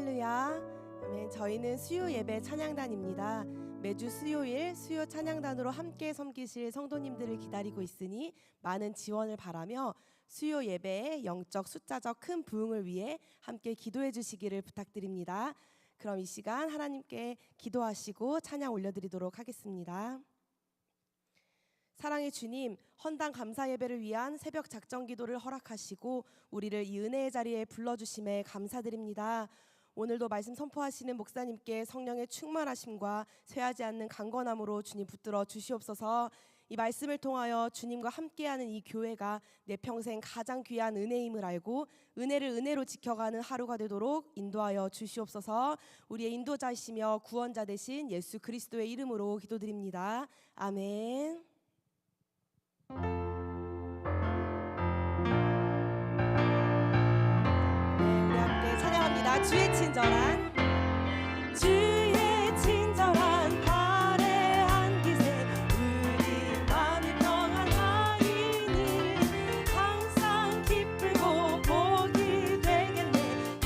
할렐루야. 아멘. 저희는 수요 예배 찬양단입니다. 매주 수요일 수요 찬양단으로 함께 섬기실 성도님들을 기다리고 있으니 많은 지원을 바라며 수요 예배의 영적 숫자적 큰 부흥을 위해 함께 기도해 주시기를 부탁드립니다. 그럼 이 시간 하나님께 기도하시고 찬양 올려드리도록 하겠습니다. 사랑의 주님, 헌당 감사 예배를 위한 새벽 작정 기도를 허락하시고 우리를 이 은혜의 자리에 불러주심에 감사드립니다. 오늘도 말씀 선포하시는 목사님께 성령의 충만하심과 쇠하지 않는 강건함으로 주님 붙들어 주시옵소서. 이 말씀을 통하여 주님과 함께하는 이 교회가 내 평생 가장 귀한 은혜임을 알고 은혜를 은혜로 지켜가는 하루가 되도록 인도하여 주시옵소서. 우리의 인도자이시며 구원자 되신 예수 그리스도의 이름으로 기도드립니다. 아멘. 주의 친절한 발에 안기세 우리 마음이 평안하이니 항상 기쁘고 복이 되겠네.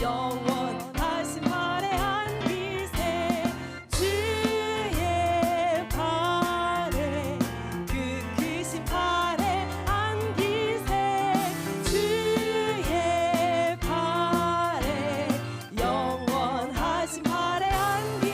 영원하신 발에 안기세 주의 발에 그 크신 발에 안기세 주의 발에 영원하신 발에 안기세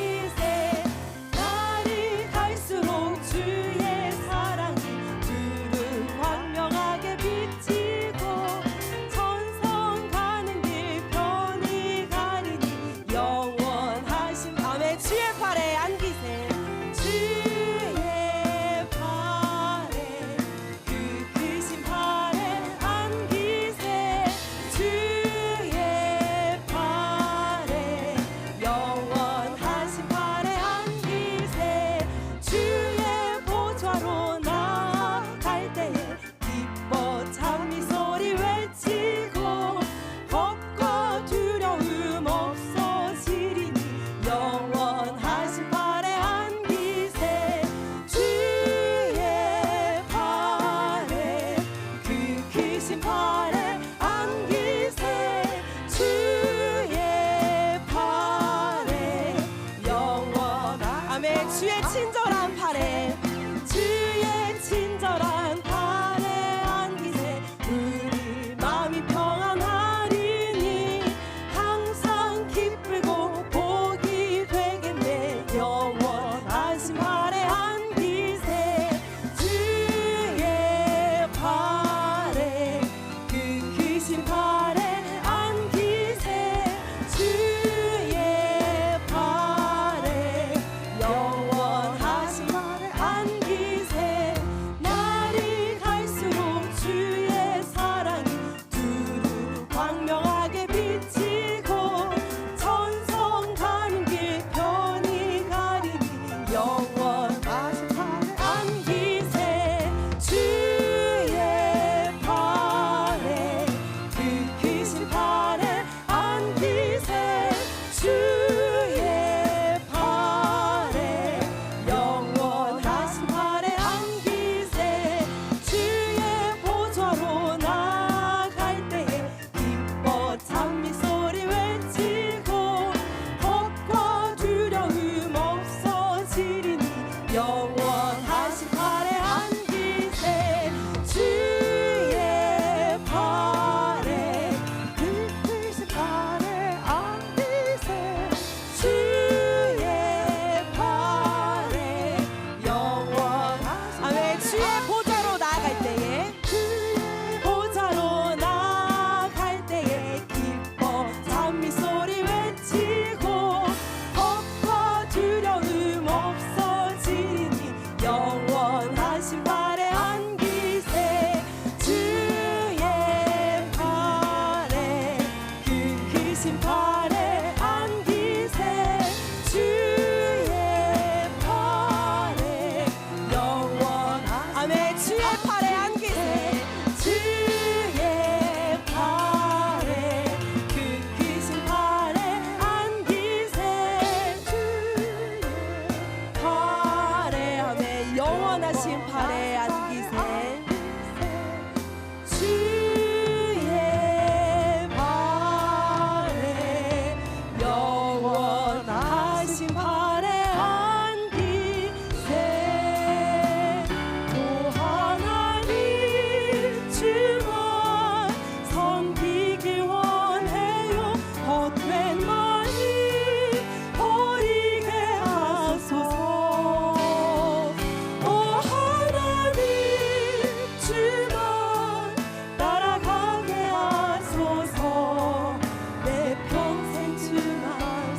주만 따라가게 하소서. 내 평생 주만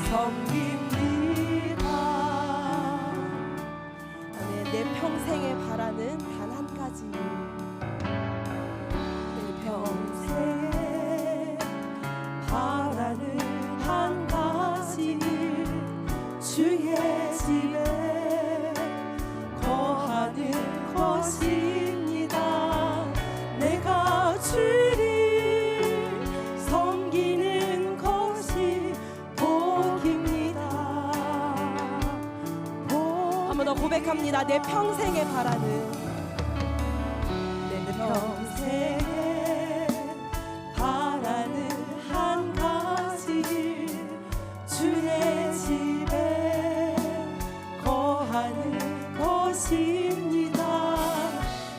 섬깁니다. 아멘. 내 평생에 바라는 단 한 가지, 내 평생에 바라는 한 가지, 주의 집에 거하는 것입니다. 내가 주를 섬기는 것이 복입니다. 한 번 더 고백합니다. 내 평생에 바라는, 내 평생에 바라는 한 가지, 주의 집에 거하는 것입니다.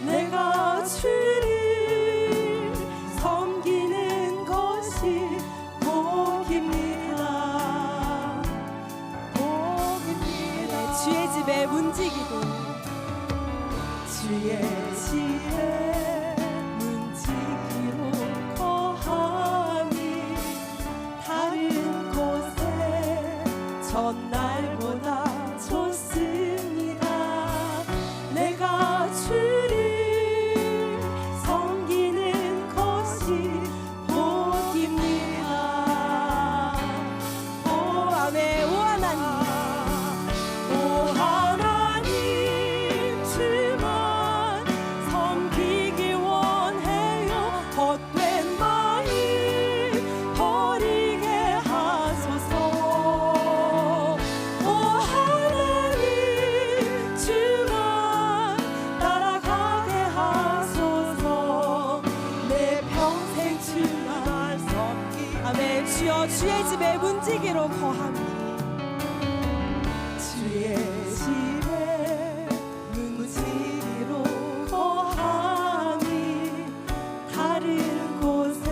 내가 주를 섬기는 것이 복입니다. 복입니다. 주의 집에 문지기도, 주의 집에 문지기로 거하니 다른 곳에 전날보다 좋습니다. 내가 주를 섬기는 것이 복입니다. 오 아멘. 오 하나님, 오 하나님, 주만 섬기기 원해요. 헛된 마음 버리게 하소서. 오 하나님, 주만 따라가게 하소서. 내 평생 주만 섬기. 아멘. 주여 주의 집에 문지기로 거하니, 주의 집에 문지기로 거하니 다른 곳에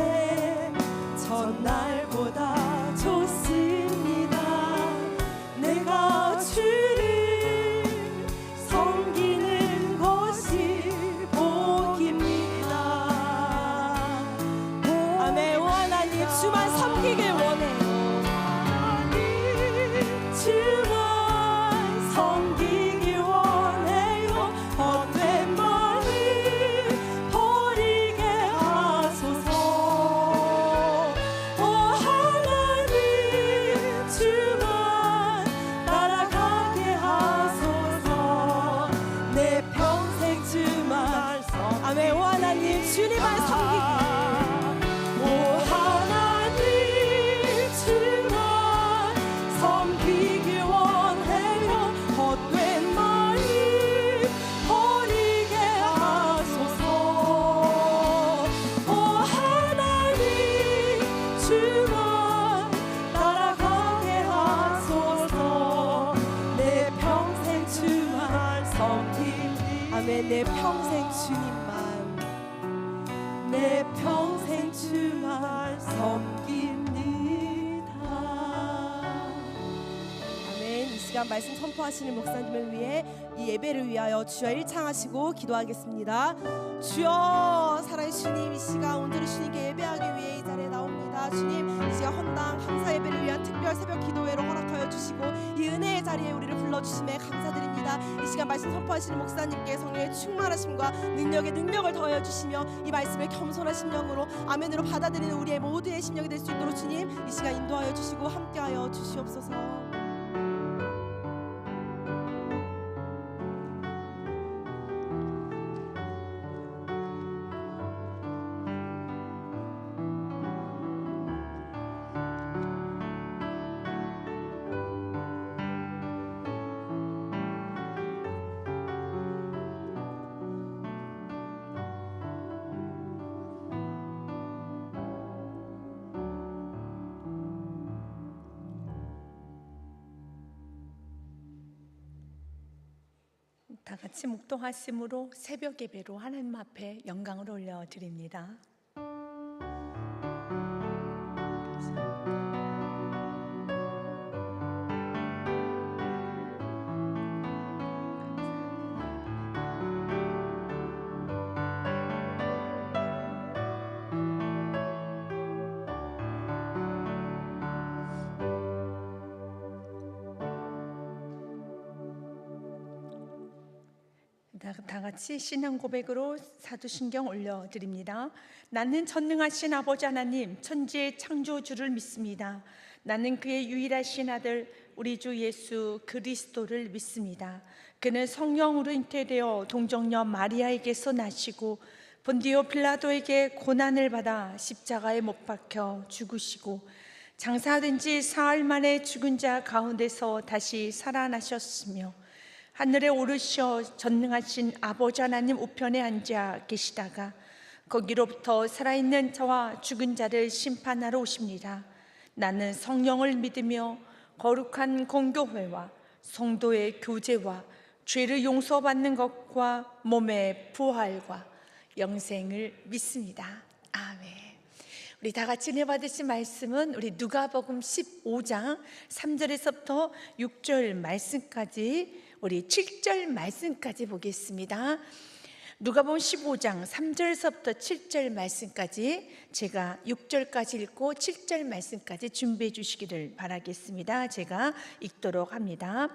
전날보다 좋습니다. 내가 주를 섬기는 것이 복입니다. 아멘. 오 하나님, 주만 섬기길 원해요. 주만 섬기길 원해요. 헛된 마음 버리게 하소서. 오 하나님, 주만 따라가게 하소서. 내 평생 주만 아멘. 오 하나님, 주님만 섬기기. 오 하나님, 주만 섬기길 원해요. 헛된 마음 버리게 하소서. 오 하나님, 주만 따라가게 하소서. 내 평생 주만 섬깁니다. 아멘. 내 평생 주님만, 내 평생 주만 섬깁니다. 아멘. 이 시간 말씀 선포하시는 목사님을 위해 이 예배를 위하여 주여 일창하시고 기도하겠습니다. 주여, 살아계신 주님, 이 시간 온전히 주님께 예배하기 위해 이 자리에 나옵니다. 주님, 이 시간 헌당 감사 예배를 위한 특별 새벽 기도회로 허락하여 주시고 이 은혜의 자리에 우리를 불러주심에 감사드립니다. 이 시간 말씀 선포하시는 목사님께 성령의 충만하심과 능력에 능력을 더하여 주시며 이 말씀을 겸손한 심령으로 아멘으로 받아들이는 우리의 모두의 심령이 될 수 있도록 주님, 이 시간 인도하여 주시고 함께하여 주시옵소서. 다 같이 묵도하심으로 새벽 예배로 하나님 앞에 영광을 올려드립니다. 다 같이 신앙 고백으로 사도신경 올려드립니다. 나는 전능하신 아버지 하나님 천지의 창조주를 믿습니다. 나는 그의 유일하신 아들 우리 주 예수 그리스도를 믿습니다. 그는 성령으로 잉태되어 동정녀 마리아에게서 나시고 본디오 빌라도에게 고난을 받아 십자가에 못 박혀 죽으시고 장사된 지 사흘 만에 죽은 자 가운데서 다시 살아나셨으며 하늘에 오르셔 전능하신 아버지 하나님 우편에 앉아 계시다가 거기로부터 살아있는 자와 죽은 자를 심판하러 오십니다. 나는 성령을 믿으며 거룩한 공교회와 성도의 교제와 죄를 용서받는 것과 몸의 부활과 영생을 믿습니다. 아멘. 우리 다 같이 은혜 받으신 말씀은 우리 누가복음 15장 3절에서부터 6절 말씀까지 우리 7절 말씀까지 보겠습니다. 누가복음 15장 3절에서부터 7절 말씀까지 제가 6절까지 읽고 7절 말씀까지 준비해 주시기를 바라겠습니다. 제가 읽도록 합니다.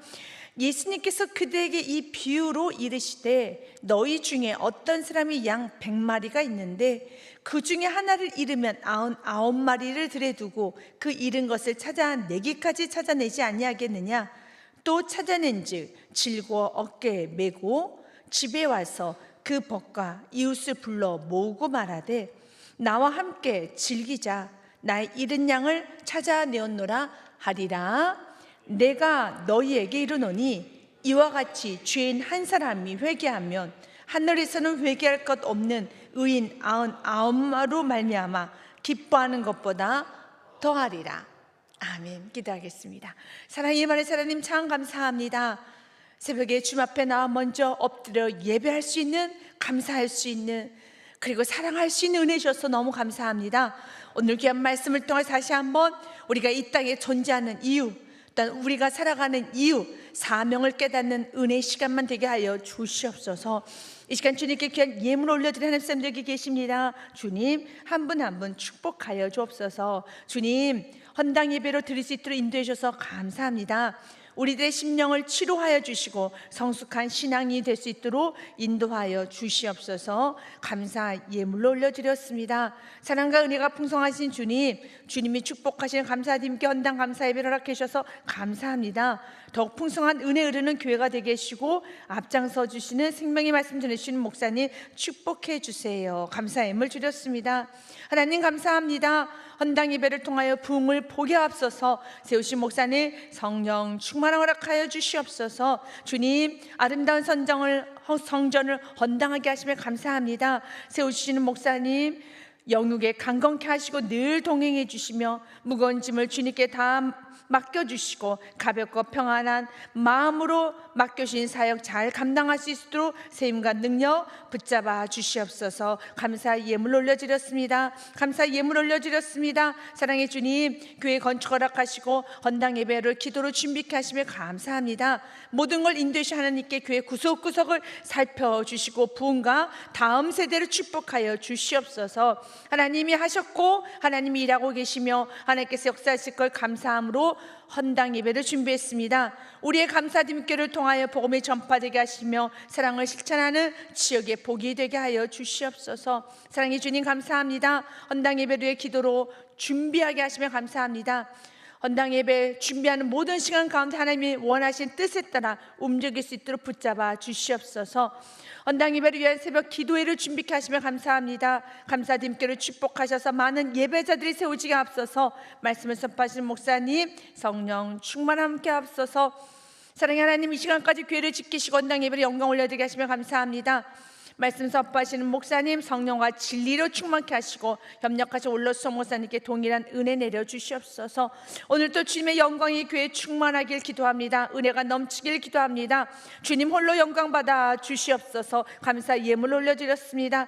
예수님께서 그들에게 이 비유로 이르시되 너희 중에 어떤 사람이 양 100마리가 있는데 그 중에 하나를 잃으면 99마리를 들에 두고 그 잃은 것을 찾아내기까지 찾아내지 아니하겠느냐. 또 찾아낸즉 질고 어깨에 메고 집에 와서 그 벗과 이웃을 불러 모으고 말하되 나와 함께 즐기자. 나의 잃은 양을 찾아내었노라 하리라. 내가 너희에게 이르노니 이와 같이 죄인 한 사람이 회개하면 하늘에서는 회개할 것 없는 의인 99마로 말미암아 기뻐하는 것보다 더하리라. 아멘. 기도하겠습니다. 사랑의 임하는 하나님 참 감사합니다. 새벽에 주님 앞에 나와 먼저 엎드려 예배할 수 있는, 감사할 수 있는, 그리고 사랑할 수 있는 은혜 주셔서 너무 감사합니다. 오늘 귀한 말씀을 통해 다시 한번 우리가 이 땅에 존재하는 이유, 또한 우리가 살아가는 이유, 사명을 깨닫는 은혜의 시간만 되게 하여 주시옵소서. 이 시간 주님께 귀한 예물 올려드리는 하나님 사람들이 계십니다. 주님 한 분 한 분 축복하여 주옵소서. 주님 헌당 예배로 드릴 수 있도록 인도해 주셔서 감사합니다. 우리들의 심령을 치료하여 주시고 성숙한 신앙이 될 수 있도록 인도하여 주시옵소서. 감사 예물로 올려드렸습니다. 사랑과 은혜가 풍성하신 주님, 주님이 축복하시는 감사드림께 헌당 감사 예배를 허락해 주셔서 감사합니다. 더욱 풍성한 은혜 흐르는 교회가 되게 해주시고 앞장서 주시는 생명의 말씀 전해주시는 목사님 축복해 주세요. 감사 예물 드렸습니다. 하나님 감사합니다. 헌당 예배를 통하여 부흥을 보게 앞서서 세우신 목사님 성령 충만을 허락하여 주시옵소서. 주님 아름다운 성전을 헌당하게 하시며 감사합니다. 세우시는 목사님 영육에 강건케 하시고 늘 동행해 주시며 무거운 짐을 주님께 다 맡겨주시고 가볍고 평안한 마음으로 맡겨주신 사역 잘 감당할 수 있도록 세임과 능력 붙잡아 주시옵소서. 감사 예물 올려드렸습니다. 감사 예물 올려드렸습니다. 사랑의 주님 교회 건축 허락하시고 헌당 예배를 기도로 준비케 하시며 감사합니다. 모든 걸 인도하시 하나님께 교회 구석구석을 살펴주시고 부흥과 다음 세대를 축복하여 주시옵소서. 하나님이 하셨고 하나님이 일하고 계시며 하나님께서 역사하실 걸 감사함으로 헌당 예배를 준비했습니다. 우리의 감사드림께를 통하여 복음이 전파되게 하시며 사랑을 실천하는 지역의 복이 되게 하여 주시옵소서. 사랑의 주님 감사합니다. 헌당 예배를 기도로 준비하게 하시며 감사합니다. 헌당 예배 준비하는 모든 시간 가운데 하나님이 원하신 뜻에 따라 움직일 수 있도록 붙잡아 주시옵소서. 헌당 예배를 위한 새벽 기도회를 준비케 하시며 감사합니다. 감사드림께를 축복하셔서 많은 예배자들이 세우지게 앞서서 말씀을 선포하시는 목사님 성령 충만 함께 앞서서 사랑의 하나님 이 시간까지 교회를 지키시고 헌당 예배를 영광 올려드리게 하시며 감사합니다. 말씀 선포하시는 목사님 성령과 진리로 충만케 하시고 협력하신 올로서 목사님께 동일한 은혜 내려 주시옵소서. 오늘도 주님의 영광이 교회에 충만하길 기도합니다. 은혜가 넘치길 기도합니다. 주님 홀로 영광 받아 주시옵소서. 감사 예물 올려드렸습니다.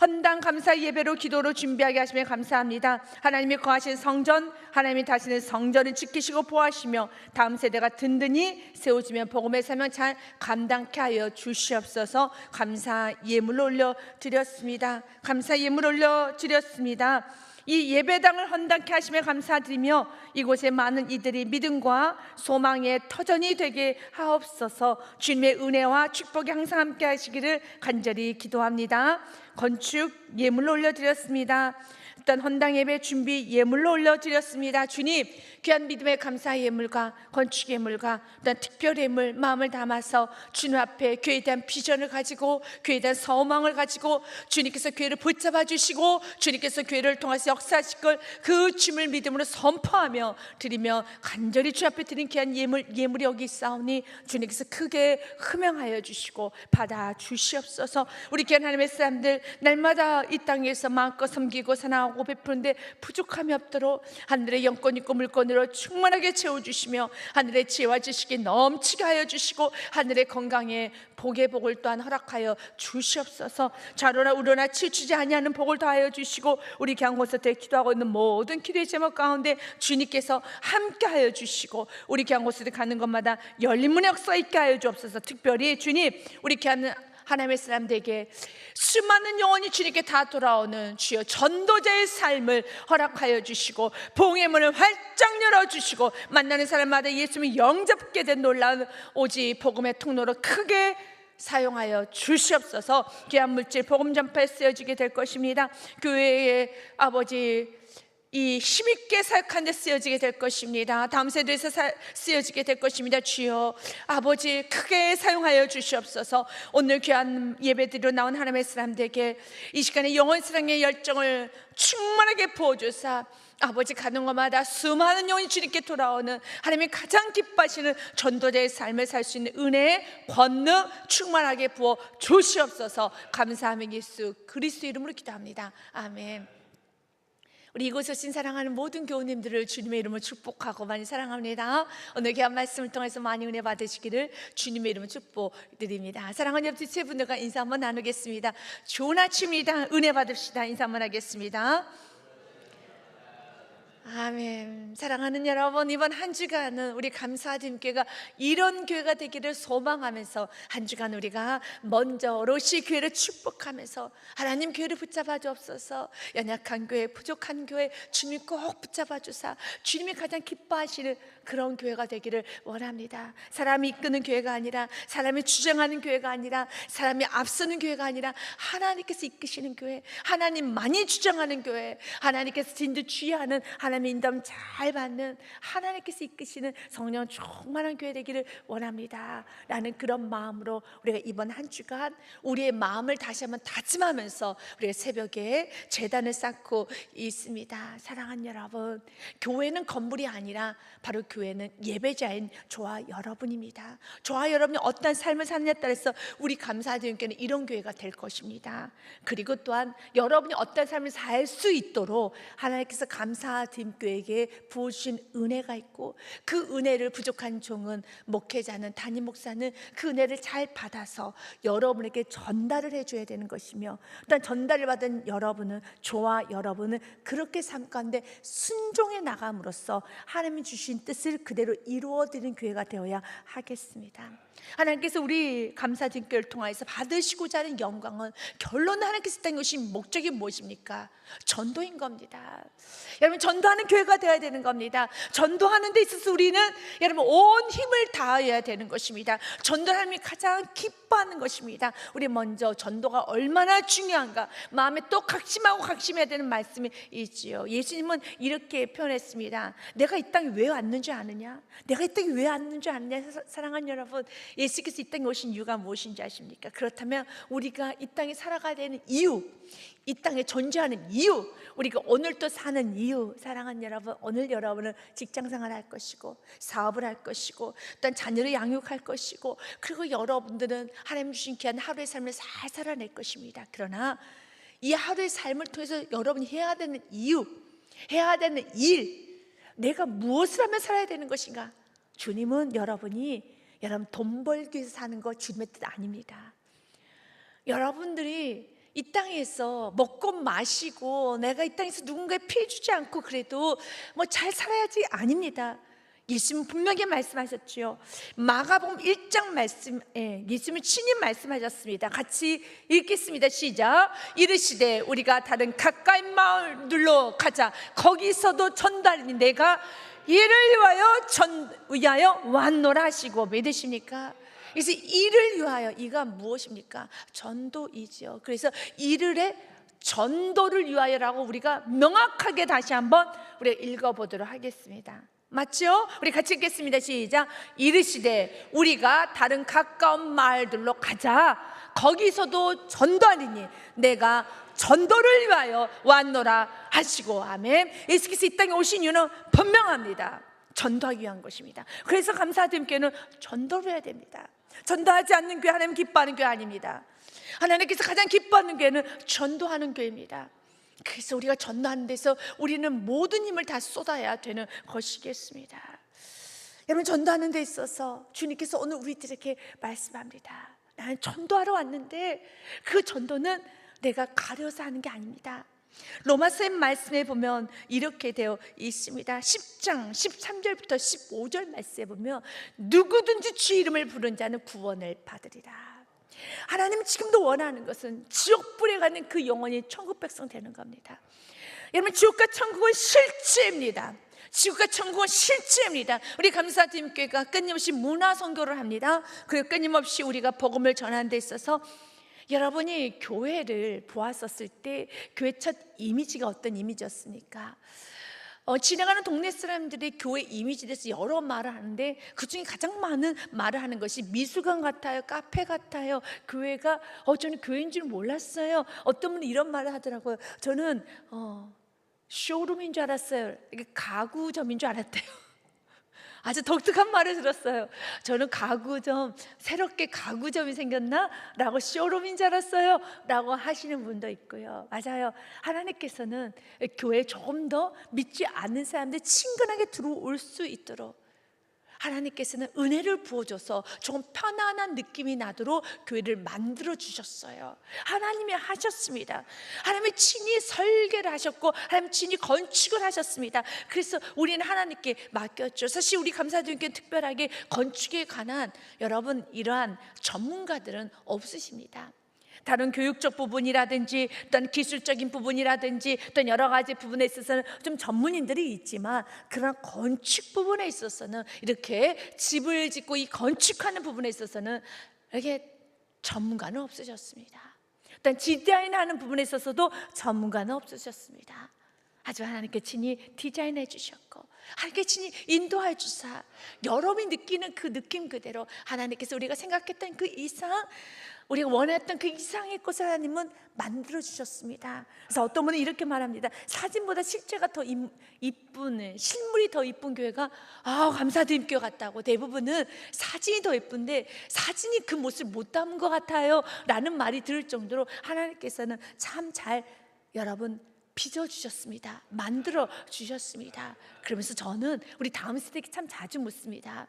헌당 감사 예배로 기도로 준비하게 하시며 감사합니다. 하나님이 거하신 성전, 하나님이 다시는 성전을 지키시고 보호하시며 다음 세대가 든든히 세워지며 복음의 사명 잘 감당케 하여 주시옵소서. 감사 예물로 올려드렸습니다. 감사 예물 올려드렸습니다. 이 예배당을 헌당케 하심에 감사드리며 이곳에 많은 이들이 믿음과 소망의 터전이 되게 하옵소서. 주님의 은혜와 축복이 항상 함께 하시기를 간절히 기도합니다. 건축 예물로 올려드렸습니다. 일단 헌당 예배 준비 예물로 올려드렸습니다. 주님, 귀한 믿음의 감사 예물과 건축 예물과 일단 특별 예물 마음을 담아서 주님 앞에 교회에 대한 비전을 가지고 교회에 대한 소망을 가지고 주님께서 교회를 붙잡아 주시고 주님께서 교회를 통해서 역사하실 걸 그 주님을 믿음으로 선포하며 드리며 간절히 주 앞에 드린 귀한 예물이 여기 있사오니 주님께서 크게 흠양하여 주시고 받아 주시옵소서. 우리 귀한 하나님의 사람들 날마다 이 땅에서 마음껏 섬기고 사랑하고 베푸는데 부족함이 없도록 하늘의 영권 있고 물권으로 충만하게 채워주시며 하늘의 지혜와 지식이 넘치게 하여 주시고 하늘의 건강에 복의 복을 또한 허락하여 주시옵소서. 좌로나 우로나 치우치지 아니하는 복을 더하여 주시고 우리 교향콘서트에 기도하고 있는 모든 기도의 제목 가운데 주님께서 함께하여 주시고 우리 교향콘서트 가는 곳마다 열린 문의 역사 있게 하여 주옵소서. 특별히 주님, 우리 교회는 하나님의 사람들에게 수많은 영혼이 주님께 다 돌아오는 주여 전도자의 삶을 허락하여 주시고 봉의 문을 활짝 열어주시고 만나는 사람마다 예수님을 영접하게 된 놀라운 오직 복음의 통로로 크게 사용하여 주시옵소서. 귀한 물질 복음 전파에 쓰여지게 될 것입니다. 교회의 아버지 이 힘있게 사역하는 데 쓰여지게 될 것입니다. 다음 세대에서 쓰여지게 될 것입니다. 주여 아버지 크게 사용하여 주시옵소서. 오늘 귀한 예배드리러 나온 하나님의 사람들에게 이 시간에 영원 사랑의 열정을 충만하게 부어주사 아버지 가는 곳마다 수많은 영혼이 주님께 돌아오는 하나님이 가장 기뻐하시는 전도자의 삶을 살 수 있는 은혜의 권능 충만하게 부어 주시옵소서. 감사하며 예수 그리스도 이름으로 기도합니다. 아멘. 우리 이곳에 오신 사랑하는 모든 교우님들을 주님의 이름으로 축복하고 많이 사랑합니다. 오늘 귀한 말씀을 통해서 많이 은혜 받으시기를 주님의 이름으로 축복드립니다. 사랑하는 옆집 세 분들과 인사 한번 나누겠습니다. 좋은 아침입니다. 은혜 받읍시다. 인사 한번 하겠습니다. 아멘. 사랑하는 여러분, 이번 한 주간은 우리 감사드림교회가 이런 교회가 되기를 소망하면서 한 주간 우리가 먼저 로시 교회를 축복하면서 하나님 교회를 붙잡아 주옵소서. 연약한 교회, 부족한 교회 주님 꼭 붙잡아 주사 주님이 가장 기뻐하시는 그런 교회가 되기를 원합니다. 사람이 이끄는 교회가 아니라, 사람이 주장하는 교회가 아니라, 사람이 앞서는 교회가 아니라 하나님께서 이끄시는 교회, 하나님만이 주장하는 교회, 하나님께서 진두지휘하는 하나님의 인도함 잘 받는 하나님께서 이끄시는 성령 충만한 교회 되기를 원합니다 라는 그런 마음으로 우리가 이번 한 주간 우리의 마음을 다시 한번 다짐하면서 우리가 새벽에 제단을 쌓고 있습니다. 사랑하는 여러분, 교회는 건물이 아니라 바로 교회는 예배자인 저와 여러분입니다. 저와 여러분이 어떤 삶을 사느냐에 따라서 우리 감사드리는 교회는 이런 교회가 될 것입니다. 그리고 또한 여러분이 어떤 삶을 살 수 있도록 하나님께서 감사드림 교회에게 부어주신 은혜가 있고 그 은혜를 부족한 종은 목회자는 담임 목사는 그 은혜를 잘 받아서 여러분에게 전달을 해줘야 되는 것이며 일단 전달을 받은 여러분은 저와 여러분은 그렇게 삶 가운데 순종해 나감으로써 하나님이 주신 뜻을 그대로 이루어드리는 교회가 되어야 하겠습니다. 하나님께서 우리 감사드린 교회를 통해서 받으시고자 하는 영광은 결론은 하나님께서 했던 것이 목적이 무엇입니까? 전도인 겁니다. 여러분, 전도하는 교회가 되어야 되는 겁니다. 전도하는 데 있어서 우리는 여러분 온 힘을 다해야 되는 것입니다. 전도하는 가장 기뻐하는 것입니다. 우리 먼저 전도가 얼마나 중요한가 마음에 또 각심해야 되는 말씀이 있지요. 예수님은 이렇게 표현했습니다. 내가 이 땅에 왜 왔는 줄 아느냐? 내가 이 땅에 왜 왔는 줄 아느냐? 사랑하는 여러분, 예수께서 이 땅에 오신 이유가 무엇인지 아십니까? 그렇다면 우리가 이 땅에 살아가야 되는 이유, 이 땅에 존재하는 이유, 우리가 오늘 또 사는 이유, 사랑하는 여러분, 오늘 여러분은 직장생활을 할 것이고 사업을 할 것이고 또한 자녀를 양육할 것이고 그리고 여러분들은 하나님 주신 귀한 하루의 삶을 잘 살아낼 것입니다. 그러나 이 하루의 삶을 통해서 여러분이 해야 되는 이유, 해야 되는 일, 내가 무엇을 하며 살아야 되는 것인가? 주님은 여러분이 여러분 돈 벌기 위해서 사는 거 주님의 뜻 아닙니다. 여러분들이 이 땅에서 먹고 마시고 내가 이 땅에서 누군가에 피해 주지 않고 그래도 뭐 잘 살아야지 아닙니다. 예수님 분명히 말씀하셨지요. 마가복음 1장 말씀에 예수님은 친히 말씀하셨습니다. 같이 읽겠습니다. 시작. 이르시되 우리가 다른 가까이 마을들로 가자. 거기서도 전달이니 내가 이를 위하여 왔노라 하시고, 믿으십니까? 그래서 이를 위하여, 이가 무엇입니까? 전도이지요. 그래서 이르의 전도를 위하여라고 우리가 명확하게 다시 한번 우리가 읽어보도록 하겠습니다. 맞죠? 우리 같이 읽겠습니다. 시작. 이르시되 우리가 다른 가까운 마을들로 가자. 거기서도 전도하리니 내가 전도를 위하여 왔노라 하시고. 아멘. 예수께서 이 땅에 오신 이유는 분명합니다. 전도하기 위한 것입니다. 그래서 감사드림께는 전도를 해야 됩니다. 전도하지 않는 교회 하나님 기뻐하는 교회 아닙니다. 하나님께서 가장 기뻐하는 교회는 전도하는 교회입니다. 그래서 우리가 전도하는 데서 우리는 모든 힘을 다 쏟아야 되는 것이겠습니다. 여러분, 전도하는 데 있어서 주님께서 오늘 우리들에게 말씀합니다. 나는 전도하러 왔는데 그 전도는 내가 가려서 하는 게 아닙니다. 로마서의 말씀에 보면 이렇게 되어 있습니다. 10장 13절부터 15절 말씀에 보면 누구든지 주 이름을 부른 자는 구원을 받으리라. 하나님은 지금도 원하는 것은 지옥불에 가는 그 영혼이 천국 백성 되는 겁니다. 여러분, 지옥과 천국은 실체입니다. 지옥과 천국은 실체입니다. 우리 감사드림교회가 끊임없이 문화 선교를 합니다. 그리고 끊임없이 우리가 복음을 전하는 데 있어서 여러분이 교회를 보았었을 때 교회 첫 이미지가 어떤 이미지였습니까? 지나가는 동네 사람들이 교회 이미지에 대해서 여러 말을 하는데 그중에 가장 많은 말을 하는 것이 미술관 같아요, 카페 같아요, 교회가 저는 교회인 줄 몰랐어요. 어떤 분은 이런 말을 하더라고요. 저는 쇼룸인 줄 알았어요. 이게 가구점인 줄 알았대요. 아주 독특한 말을 들었어요. 저는 가구점, 새롭게 가구점이 생겼나? 라고 쇼룸인 줄 알았어요 라고 하시는 분도 있고요. 맞아요. 하나님께서는 교회에 조금 더 믿지 않는 사람들 친근하게 들어올 수 있도록 하나님께서는 은혜를 부어줘서 조금 편안한 느낌이 나도록 교회를 만들어 주셨어요. 하나님이 하셨습니다. 하나님이 친히 설계를 하셨고 하나님 친히 건축을 하셨습니다. 그래서 우리는 하나님께 맡겼죠. 사실 우리 감사드리는 특별하게 건축에 관한 여러분 이러한 전문가들은 없으십니다. 다른 교육적 부분이라든지 어떤 기술적인 부분이라든지 어떤 여러 가지 부분에 있어서는 좀 전문인들이 있지만 그런 건축 부분에 있어서는 이렇게 집을 짓고 이 건축하는 부분에 있어서는 이렇게 전문가는 없으셨습니다. 어떤 디자인하는 부분에 있어서도 전문가는 없으셨습니다. 하지만 하나님께 친히 디자인해 주셨고 하나님께 친히 인도해 주사 여러분이 느끼는 그 느낌 그대로 하나님께서 우리가 생각했던 그 이상, 우리가 원했던 그 이상의 것을 하나님은 만들어 주셨습니다. 그래서 어떤 분은 이렇게 말합니다. 사진보다 실제가 더 이쁜, 실물이 더 이쁜 교회가 감사드림 교회 같다고. 대부분은 사진이 더 예쁜데 사진이 그 모습을 못 담은 것 같아요 라는 말이 들을 정도로 하나님께서는 참 잘 여러분 빚어주셨습니다. 만들어 주셨습니다. 그러면서 저는 우리 다음 세대에게 참 자주 묻습니다.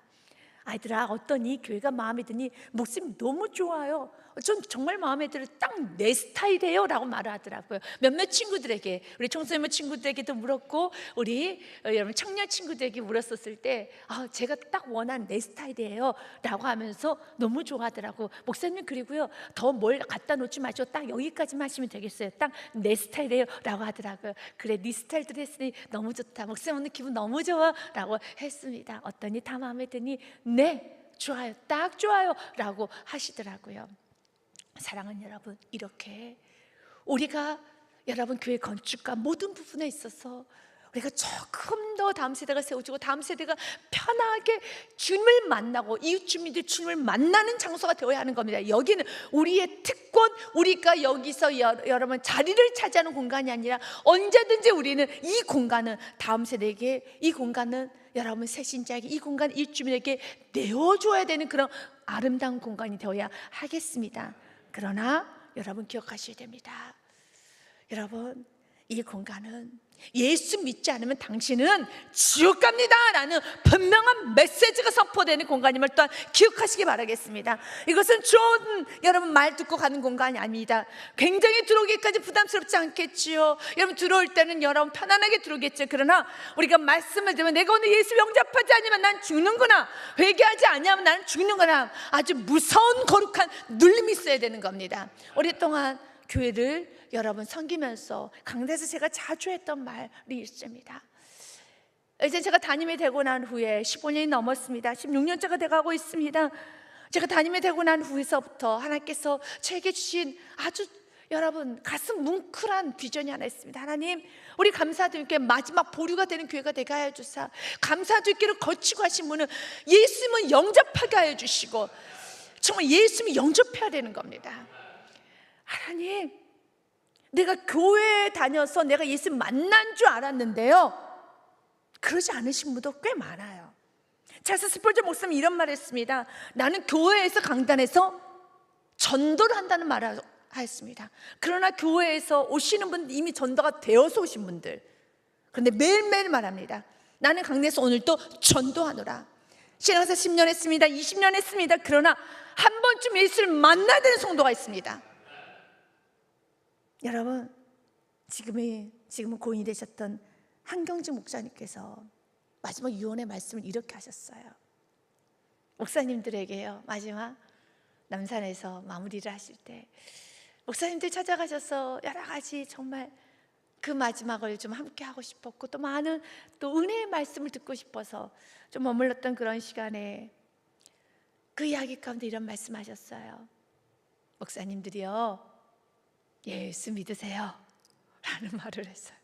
아이들아, 어떤 이 교회가 마음에 드니? 목사님 너무 좋아요. 전 정말 마음에 들어. 딱 내 스타일이에요 라고 말을 하더라고요. 몇몇 친구들에게, 우리 청소년 친구들에게도 물었고 우리 여러분 청년 친구들에게 물었었을 때 제가 딱 원하는 내 스타일이에요 라고 하면서 너무 좋아하더라고. 목사님 그리고요 더 뭘 갖다 놓지 마시고 딱 여기까지만 하시면 되겠어요. 딱 내 스타일이에요 라고 하더라고요. 그래, 네 스타일대로 했으니 너무 좋다. 목사님 오늘 기분 너무 좋아 라고 했습니다. 어떠니? 다 마음에 드니? 네, 좋아요, 딱 좋아요 라고 하시더라고요. 사랑하는 여러분, 이렇게 우리가 여러분 교회 건축과 모든 부분에 있어서 우리가 조금 더 다음 세대가 세워지고 다음 세대가 편하게 주님을 만나고 이웃 주민들 주님을 만나는 장소가 되어야 하는 겁니다. 여기는 우리의 특권, 우리가 여기서 여러분 자리를 차지하는 공간이 아니라 언제든지 우리는 이 공간은 다음 세대에게, 이 공간은 여러분 새신자에게, 이 공간 이웃 주민에게 내어줘야 되는 그런 아름다운 공간이 되어야 하겠습니다. 그러나 여러분 기억하셔야 됩니다. 여러분, 이 공간은 예수 믿지 않으면 당신은 지옥 갑니다 라는 분명한 메시지가 선포되는 공간임을 또한 기억하시기 바라겠습니다. 이것은 좋은 여러분 말 듣고 가는 공간이 아닙니다. 굉장히 들어오기까지 부담스럽지 않겠지요. 여러분 들어올 때는 여러분 편안하게 들어오겠죠. 그러나 우리가 말씀을 들으면 내가 오늘 예수 영접하지 않으면 난 죽는구나, 회개하지 않으면 나는 죽는구나, 아주 무서운 거룩한 눌림이 있어야 되는 겁니다. 오랫동안 교회를 여러분 섬기면서 강단에서 제가 자주 했던 말이 있습니다. 이제 제가 담임이 되고 난 후에 15년이 넘었습니다. 16년째가 돼가고 있습니다. 제가 담임이 되고 난 후에서부터 하나님께서 저에게 주신 아주 여러분 가슴 뭉클한 비전이 하나 있습니다. 하나님, 우리 감사주님께 마지막 보류가 되는 교회가 되게 하여 주사, 감사주님께를 거치고 하신 분은 예수님은 영접하게 하여 주시고 정말 예수님이 영접해야 되는 겁니다. 하나님, 내가 교회에 다녀서 내가 예수 만난 줄 알았는데요, 그러지 않으신 분도 꽤 많아요. 찰스 스펄전 목사님이 이런 말을 했습니다. 나는 교회에서 강단에서 전도를 한다는 말을 하였습니다. 그러나 교회에서 오시는 분들, 이미 전도가 되어서 오신 분들, 그런데 매일매일 말합니다. 나는 강단에서 오늘도 전도하노라. 신앙사 10년 했습니다. 20년 했습니다. 그러나 한 번쯤 예수를 만나야 되는 성도가 있습니다. 여러분, 지금은 고인이 되셨던 한경직 목사님께서 마지막 유언의 말씀을 이렇게 하셨어요. 목사님들에게요, 마지막 남산에서 마무리를 하실 때 목사님들 찾아가셔서 여러 가지 정말 그 마지막을 좀 함께 하고 싶었고 또 많은 또 은혜의 말씀을 듣고 싶어서 좀 머물렀던 그런 시간에 그 이야기 가운데 이런 말씀하셨어요. 목사님들이요, 예수 믿으세요 라는 말을 했어요.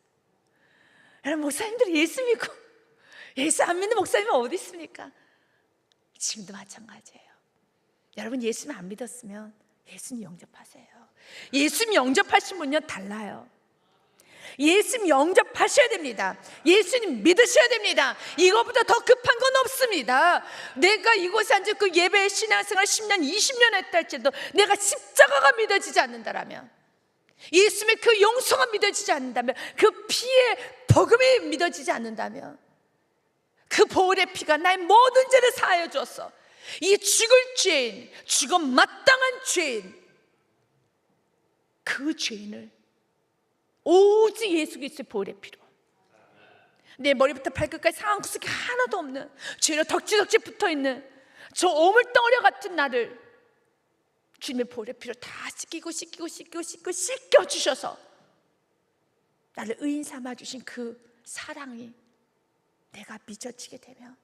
여러분, 목사님들이 예수 믿고 예수 안 믿는 목사님은 어디 있습니까? 지금도 마찬가지예요. 여러분, 예수님 안 믿었으면 예수님 영접하세요. 예수님 영접하신 분요 달라요. 예수님 영접하셔야 됩니다. 예수님 믿으셔야 됩니다. 이거보다 더 급한 건 없습니다. 내가 이곳에 앉아 그 예배 신앙생활 10년 20년 했다 할지라도 내가 십자가가 믿어지지 않는다라면, 예수님의 그 용서가 믿어지지 않는다면, 그 피의 버금이 믿어지지 않는다면, 그 보혈의 피가 나의 모든 죄를 사하여 주었어, 이 죽을 죄인, 죽어 마땅한 죄인, 그 죄인을 오직 예수 그리스도의 보혈의 피로, 내 머리부터 발끝까지 상한 구석이 하나도 없는 죄로 덕지덕지 붙어있는 저 오물덩어리 같은 나를 주님의 보혈의 피로 다 씻기고 씻겨주셔서 나를 의인 삼아주신 그 사랑이 내가 미쳐지게 되면,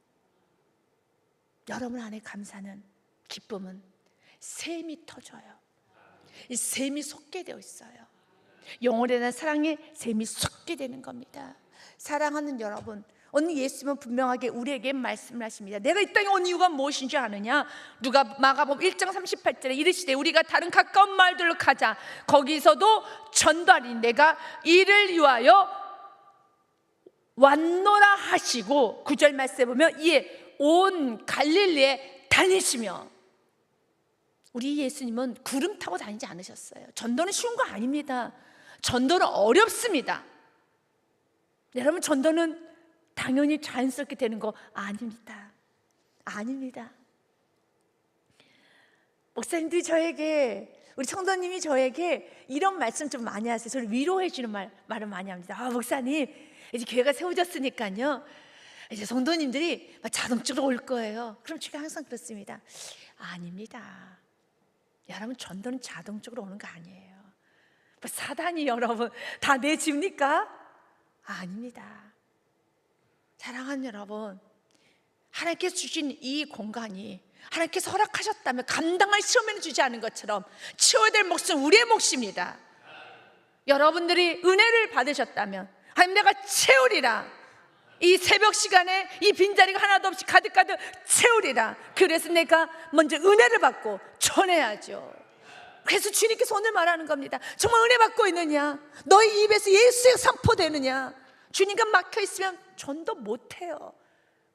여러분 안에 감사는, 기쁨은 샘이 터져요. 이 샘이 솟게 되어 있어요. 영혼에 대한 사랑의 샘이 솟게 되는 겁니다. 사랑하는 여러분, 오늘 예수님은 분명하게 우리에게 말씀을 하십니다. 내가 이 땅에 온 이유가 무엇인지 아느냐? 누가 마가복음 1장 38절에 이르시되 우리가 다른 가까운 마을들로 가자, 거기서도 전도하리. 내가 이를 위하여 왔노라 하시고 9절 말씀에 보면 이에 온 갈릴리에 다니시며. 우리 예수님은 구름 타고 다니지 않으셨어요. 전도는 쉬운 거 아닙니다. 전도는 어렵습니다. 여러분, 전도는 당연히 자연스럽게 되는 거 아닙니다. 아닙니다. 목사님들이 저에게, 우리 성도님이 저에게 이런 말씀 좀 많이 하세요. 저를 위로해 주는 말을 많이 합니다. 목사님, 이제 교회가 세워졌으니까요, 이제 성도님들이 자동적으로 올 거예요. 그럼 제가 항상 그렇습니다. 아닙니다. 여러분, 전도는 자동적으로 오는 거 아니에요. 사단이 여러분 다 내줍니까? 아닙니다. 사랑하는 여러분, 하나님께서 주신 이 공간이 하나님께서 허락하셨다면 감당할 시험에는 주지 않은 것처럼 치워야 될 몫은 우리의 몫입니다. 여러분들이 은혜를 받으셨다면 하나님, 내가 채우리라, 이 새벽 시간에 이 빈자리가 하나도 없이 가득가득 채우리라. 그래서 내가 먼저 은혜를 받고 전해야죠. 그래서 주님께서 오늘 말하는 겁니다. 정말 은혜 받고 있느냐? 너희 입에서 예수의 선포되느냐? 주님과 막혀있으면 전도 못해요.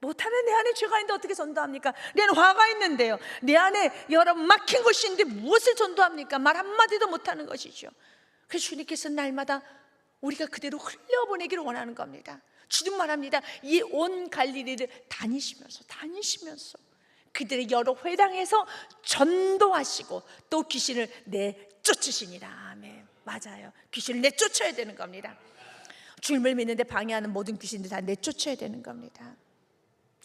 못하면 내 안에 죄가 있는데 어떻게 전도합니까? 내 안에 화가 있는데요, 내 안에 여러분 막힌 것이 있는데 무엇을 전도합니까? 말 한마디도 못하는 것이죠. 그래서 주님께서 날마다 우리가 그대로 흘려보내기를 원하는 겁니다. 주님 말합니다. 이 온 갈릴리를 다니시면서 그들의 여러 회당에서 전도하시고 또 귀신을 내쫓으시니라. 아멘. 맞아요. 귀신을 내쫓아야 되는 겁니다. 주님을 믿는데 방해하는 모든 귀신들 다 내쫓아야 되는 겁니다.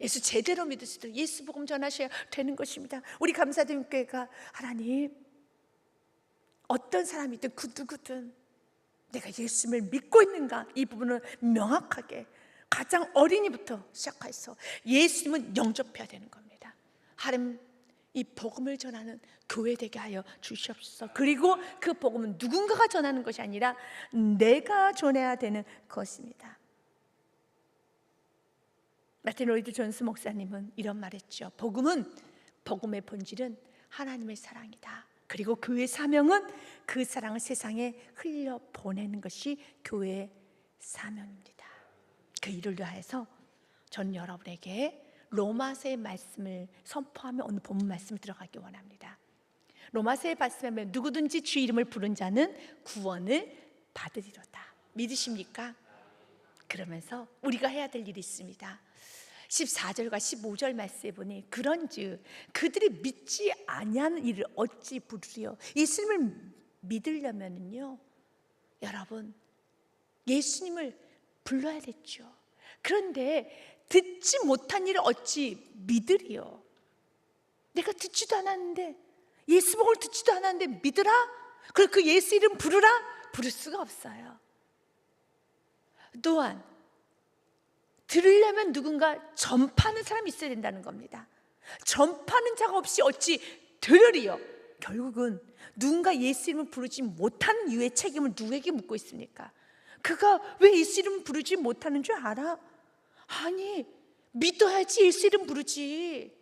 예수 제대로 믿으시도록 예수 복음 전하셔야 되는 것입니다. 우리 감사드림 교회가 하나님, 어떤 사람이든 그 누구든 내가 예수를 믿고 있는가, 이 부분을 명확하게 가장 어린이부터 시작해서 예수님은 영접해야 되는 겁니다. 하나님, 이 복음을 전하는 교회 되게 하여 주시옵소서. 그리고 그 복음은 누군가가 전하는 것이 아니라 내가 전해야 되는 것입니다. 마틴 로이드 존스 목사님은 이런 말했죠. 복음의 본질은 하나님의 사랑이다. 그리고 교회의 사명은 그 사랑을 세상에 흘려보내는 것이 교회의 사명입니다. 그 일을 위해서 전 여러분에게 로마서의 말씀을 선포하며 오늘 본문 말씀을 들어가기 원합니다. 로마서의 말씀에 누구든지 주 이름을 부른 자는 구원을 받으리로다. 믿으십니까? 그러면서 우리가 해야 될 일이 있습니다. 14절과 15절 말씀에 보니 그런즉 그들이 믿지 아니하는 일을 어찌 부르리요. 예수님을 믿으려면요, 여러분 예수님을 불러야 됐죠. 그런데 듣지 못한 일을 어찌 믿으리요. 내가 듣지도 않았는데, 예수 복음을 듣지도 않았는데 믿으라? 그리고 그 예수 이름 부르라? 부를 수가 없어요. 또한 들으려면 누군가 전파하는 사람이 있어야 된다는 겁니다. 전파하는 자가 없이 어찌 들으리요. 결국은 누군가 예수 이름을 부르지 못하는 이유의 책임을 누구에게 묻고 있습니까? 그가 왜 예수 이름을 부르지 못하는 줄 알아? 아니, 믿어야지 예수 이름 부르지.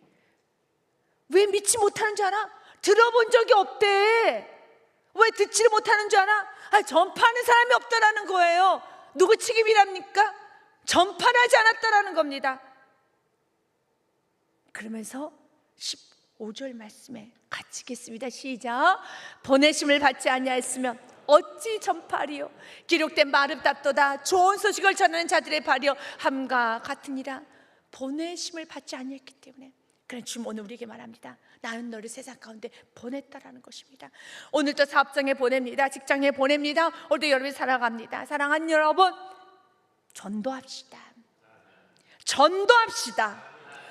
왜 믿지 못하는 줄 알아? 들어본 적이 없대. 왜 듣지를 못하는 줄 알아? 전파하는 사람이 없다라는 거예요. 누구 책임이랍니까? 전파를 하지 않았다라는 겁니다. 그러면서 15절 말씀에 같이 읽겠습니다. 시작. 보내심을 받지 아니하였으면 어찌 전파하리요. 기록된 말은 답도다. 좋은 소식을 전하는 자들의 발이요 함과 같으니라. 보내심을 받지 아니했기 때문에. 그래 주님 오늘 우리에게 말합니다. 나는 너를 세상 가운데 보냈다라는 것입니다. 오늘도 사업장에 보냅니다. 직장에 보냅니다. 오늘도 여러분이 살아갑니다. 사랑하는 여러분, 전도합시다.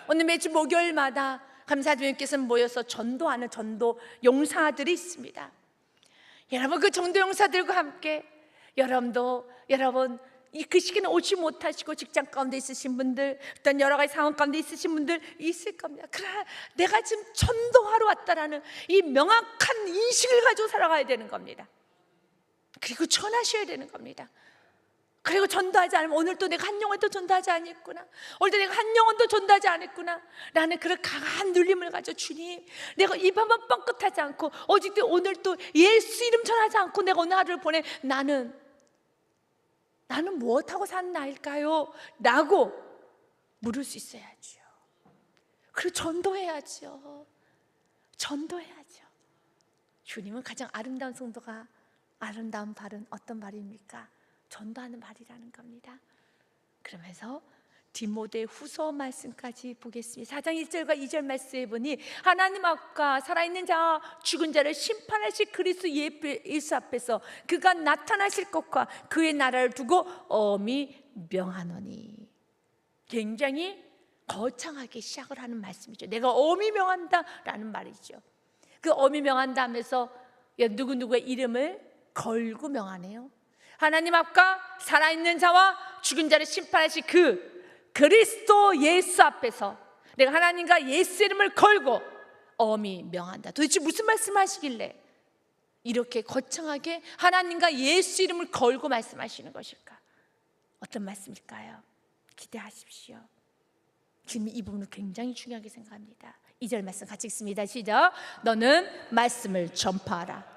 오늘 매주 목요일마다 감사주님께서는 모여서 전도하는 전도 용사들이 있습니다. 여러분, 그 전도 용사들과 함께 여러분 그 시기는 오지 못하시고 직장 가운데 있으신 분들, 어떤 여러 가지 상황 가운데 있으신 분들 있을 겁니다. 그러나 내가 지금 전도하러 왔다라는 이 명확한 인식을 가지고 살아가야 되는 겁니다. 그리고 전하셔야 되는 겁니다. 그리고 전도하지 않으면 오늘도 내가 한 영혼도 전도하지 않았구나, 오늘도 내가 한 영혼도 전도하지 않았구나 라는 그런 강한 눌림을 가지고, 주님 내가 입 한번 뻥끗하지 않고 오직도 오늘도 예수 이름 전하지 않고 내가 오늘 하루를 보내, 나는 무엇하고 사는 나일까요? 라고 물을 수 있어야죠. 그리고 전도해야죠. 주님은 가장 아름다운 성도가 아름다운 발은 어떤 발입니까? 전도하는 발이라는 겁니다. 그러면서 디모데 후서 말씀까지 보겠습니다. 4장 1절과 2절 말씀에 보니 하나님 앞과 살아있는 자와 죽은 자를 심판하실 그리스도 예수 앞에서 그가 나타나실 것과 그의 나라를 두고 엄히 명하노니. 굉장히 거창하게 시작을 하는 말씀이죠. 내가 엄히 명한다라는 말이죠. 그 엄히 명한다 하면서 누구누구의 이름을 걸고 명하네요. 하나님 앞과 살아있는 자와 죽은 자를 심판하실 그 그리스도 예수 앞에서 내가 하나님과 예수 이름을 걸고 엄히 명한다. 도대체 무슨 말씀하시길래 이렇게 거창하게 하나님과 예수 이름을 걸고 말씀하시는 것일까? 어떤 말씀일까요? 기대하십시오. 주님이 이 부분을 굉장히 중요하게 생각합니다. 2절 말씀 같이 읽습니다. 시작. 너는 말씀을 전파하라.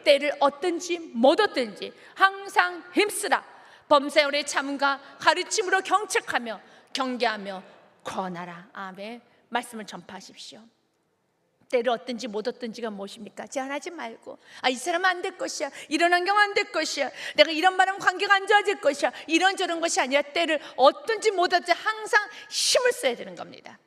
때를 얻든지 못 얻든지 항상 힘쓰라. 범사에 참음과 가르침으로 경책하며 경계하며 권하라. 아멘. 말씀을 전파하십시오. 때를 얻든지 못 얻든지가 무엇입니까? 제한하지 말고, 이 사람은 안 될 것이야, 이런 환경 안 될 것이야, 내가 이런 말하면 관계가 안 좋아질 것이야, 이런저런 것이 아니라 때를 얻든지 못 얻든지 항상 힘을 써야 되는 겁니다.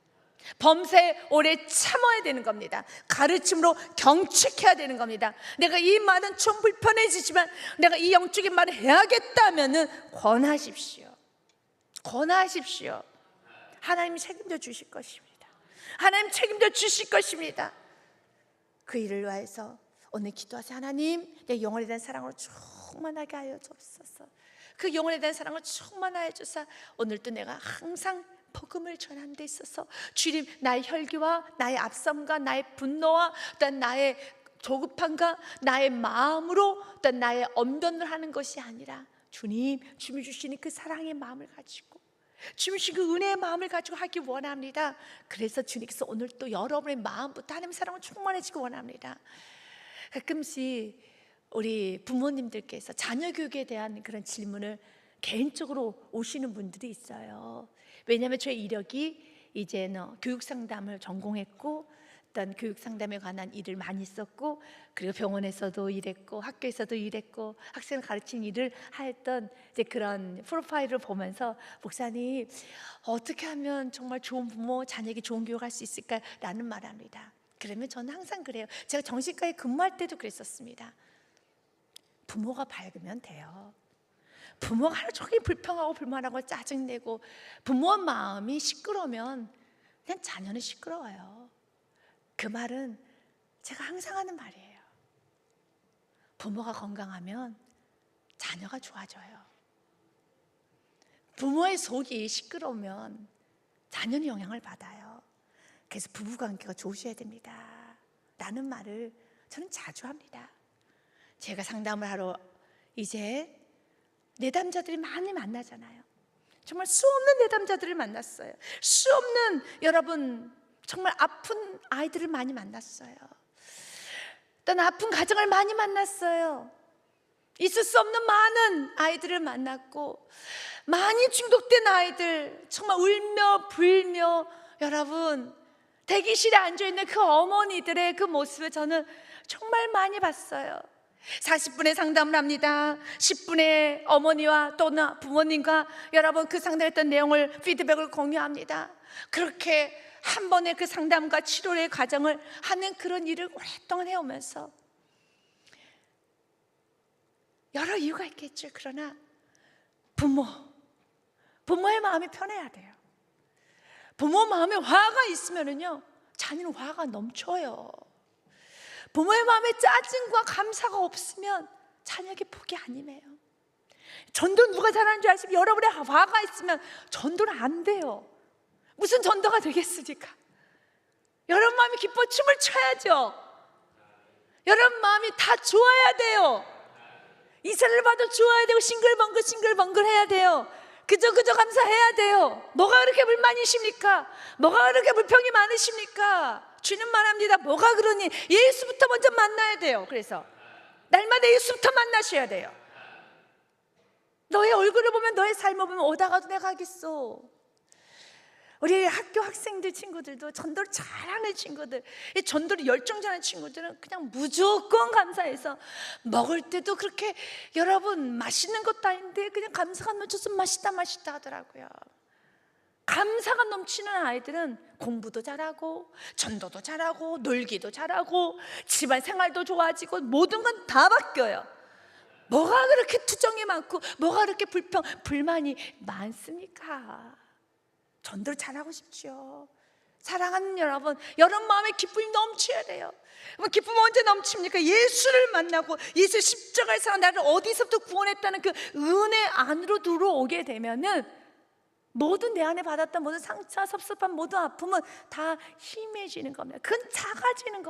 범사에 오래 참아야 되는 겁니다. 가르침으로 경축해야 되는 겁니다. 내가 이 말은 좀 불편해지지만 내가 이 영적인 말을 해야겠다면은 권하십시오. 권하십시오. 하나님이 책임져 주실 것입니다. 하나님 책임져 주실 것입니다. 그 일을 위해서 오늘 기도하세요. 하나님, 내 영혼에 대한 사랑으로 충만하게 하여 주옵소서. 그 영혼에 대한 사랑을 충만하여 주사 오늘도 내가 항상 복음을 전하는 데 있어서 주님, 나의 혈기와 나의 앞섬과 나의 분노와 또한 나의 조급함과 나의 마음으로 또한 나의 언변을 하는 것이 아니라 주님, 주님이 주시는 그 사랑의 마음을 가지고 주님이 주신 그 은혜의 마음을 가지고 하기 원합니다. 그래서 주님께서 오늘 또 여러분의 마음부터 하나님의 사랑을 충만해지기 원합니다. 가끔씩 우리 부모님들께서 자녀 교육에 대한 그런 질문을 개인적으로 오시는 분들이 있어요. 왜냐하면 저의 이력이 이제는 교육 상담을 전공했고 어떤 교육 상담에 관한 일을 많이 했었고, 그리고 병원에서도 일했고 학교에서도 일했고 학생을 가르친 일을 하였던 이제 그런 프로파일을 보면서 목사님, 어떻게 하면 정말 좋은 부모, 자녀에게 좋은 교육할 수 있을까라는 말을 합니다. 그러면 저는 항상 그래요. 제가 정신과에 근무할 때도 그랬었습니다. 부모가 밝으면 돼요. 부모가 하루 종일 불평하고 불만하고 짜증내고 부모의 마음이 시끄러우면 그냥 자녀는 시끄러워요. 그 말은 제가 항상 하는 말이에요. 부모가 건강하면 자녀가 좋아져요. 부모의 속이 시끄러우면 자녀는 영향을 받아요. 그래서 부부관계가 좋으셔야 됩니다 라는 말을 저는 자주 합니다. 제가 상담을 하러 이제 내담자들이 많이 만나잖아요. 정말 수없는 내담자들을 만났어요. 수없는 여러분 정말 아픈 아이들을 많이 만났어요. 또는 아픈 가정을 많이 만났어요. 있을 수 없는 많은 아이들을 만났고 많이 중독된 아이들, 정말 울며 불며 여러분 대기실에 앉아있는 그 어머니들의 그 모습을 저는 정말 많이 봤어요. 40분의 상담을 합니다. 10분의 어머니와 또는 부모님과 여러분 그 상담했던 내용을 피드백을 공유합니다. 그렇게 한 번의 그 상담과 치료의 과정을 하는 그런 일을 오랫동안 해오면서 여러 이유가 있겠죠. 그러나 부모의 마음이 편해야 돼요. 부모 마음에 화가 있으면은요, 자녀는 화가 넘쳐요. 부모의 마음에 짜증과 감사가 없으면 자녀에게 복이 아니에요. 전도 누가 잘하는 줄 아시면 여러분의 화가 있으면 전도는 안 돼요. 무슨 전도가 되겠습니까? 여러분 마음이 기뻐 춤을 춰야죠. 여러분 마음이 다 좋아야 돼요. 이사를 봐도 좋아야 되고 싱글벙글 해야 돼요. 그저 감사해야 돼요. 뭐가 그렇게 불만이십니까? 뭐가 그렇게 불평이 많으십니까? 주님 말합니다. 뭐가 그러니? 예수부터 먼저 만나야 돼요. 그래서 날마다 예수부터 만나셔야 돼요. 너의 얼굴을 보면, 너의 삶을 보면 오다가도 내가 하겠어. 우리 학교 학생들 친구들도 전도를 잘하는 친구들, 이 전도를 열정적인 친구들은 그냥 무조건 감사해서 먹을 때도 그렇게 여러분 맛있는 것도 아닌데 그냥 감사가 넘쳐서 맛있다 하더라고요. 감사가 넘치는 아이들은 공부도 잘하고 전도도 잘하고 놀기도 잘하고 집안 생활도 좋아지고 모든 건 다 바뀌어요. 뭐가 그렇게 투정이 많고 뭐가 그렇게 불만이 많습니까? 전도를 잘하고 싶죠. 사랑하는 여러분 마음에 기쁨이 넘쳐야 돼요. 기쁨은 언제 넘칩니까? 예수를 만나고 예수 십자가에서 나를 어디서부터 구원했다는 그 은혜 안으로 들어오게 되면은 모든 내 안에 받았던 모든 상처, 섭섭한 모든 아픔은 다 힘해지는 겁니다. 그건 작아지는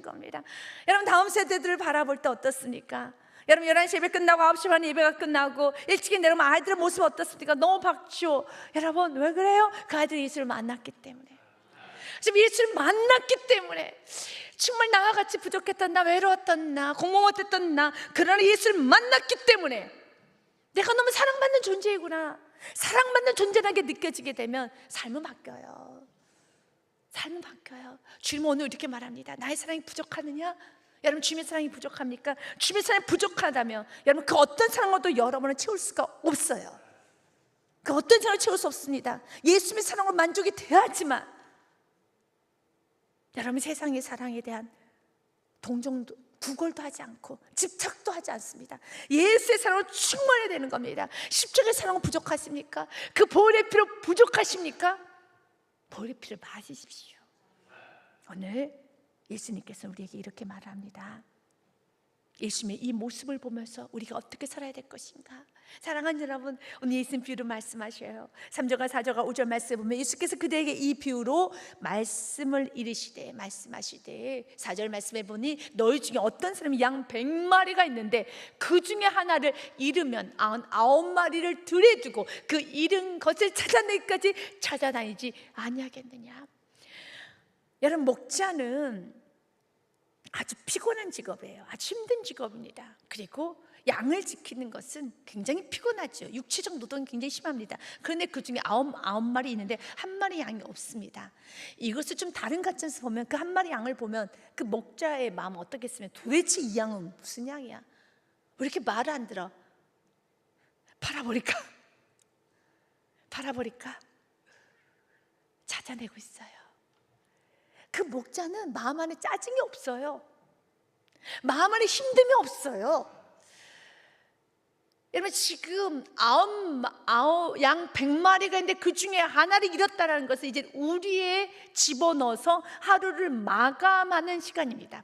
겁니다. 여러분 다음 세대들을 바라볼 때 어떻습니까? 여러분 11시 예배 끝나고 9시 반에 예배가 끝나고 일찍 내려오면 아이들의 모습 어떻습니까? 너무 박죠. 여러분 왜 그래요? 그 아이들이 예수를 만났기 때문에, 지금 예수를 만났기 때문에 정말 나와 같이 부족했던 나, 외로웠던 나, 공부 못했던 나, 그러나 예수를 만났기 때문에 내가 너무 사랑받는 존재이구나, 사랑받는 존재라는 게 느껴지게 되면 삶은 바뀌어요. 삶은 바뀌어요. 주님 오늘 이렇게 말합니다. 나의 사랑이 부족하느냐? 여러분, 주님의 사랑이 부족합니까? 주님의 사랑이 부족하다면 여러분, 그 어떤 사랑으로도 여러분을 채울 수가 없어요. 그 어떤 사랑을 채울 수 없습니다. 예수님의 사랑으로 만족이 돼야지만 여러분, 세상의 사랑에 대한 동정도, 구걸도 하지 않고 집착도 하지 않습니다. 예수의 사랑으로 충만해야 되는 겁니다. 십자가의 사랑은 부족하십니까? 그 보혈의 피로 부족하십니까? 보혈의 피를 마시십시오. 오늘 예수님께서 우리에게 이렇게 말합니다. 예수님의 이 모습을 보면서 우리가 어떻게 살아야 될 것인가? 사랑하는 여러분, 오늘 예수님 비유로 말씀하셔요. 3절과 4절과 5절 말씀에 보면 예수께서 그들에게 이 비유로 말씀을 이르시되, 말씀하시되, 4절 말씀에 보니 너희 중에 어떤 사람이 양 100마리가 있는데 그 중에 하나를 잃으면 99마리를 들에 두고 그 잃은 것을 찾아내기까지 찾아다니지 아니하겠느냐? 여러분, 목자는 아주 피곤한 직업이에요. 아주 힘든 직업입니다. 그리고 양을 지키는 것은 굉장히 피곤하죠. 육체적 노동이 굉장히 심합니다. 그런데 그 중에 아홉 마리 있는데 한 마리 양이 없습니다. 이것을 좀 다른 관점에서 보면, 그 한 마리 양을 보면 그 목자의 마음은 어떻겠으면, 도대체 이 양은 무슨 양이야? 왜 이렇게 말을 안 들어? 팔아버릴까? 찾아내고 있어요. 그 목자는 마음 안에 짜증이 없어요. 마음 안에 힘듦이 없어요. 여러분, 지금 양 100마리가 있는데 그 중에 하나를 잃었다는 것은 이제 우리의 집어넣어서 하루를 마감하는 시간입니다.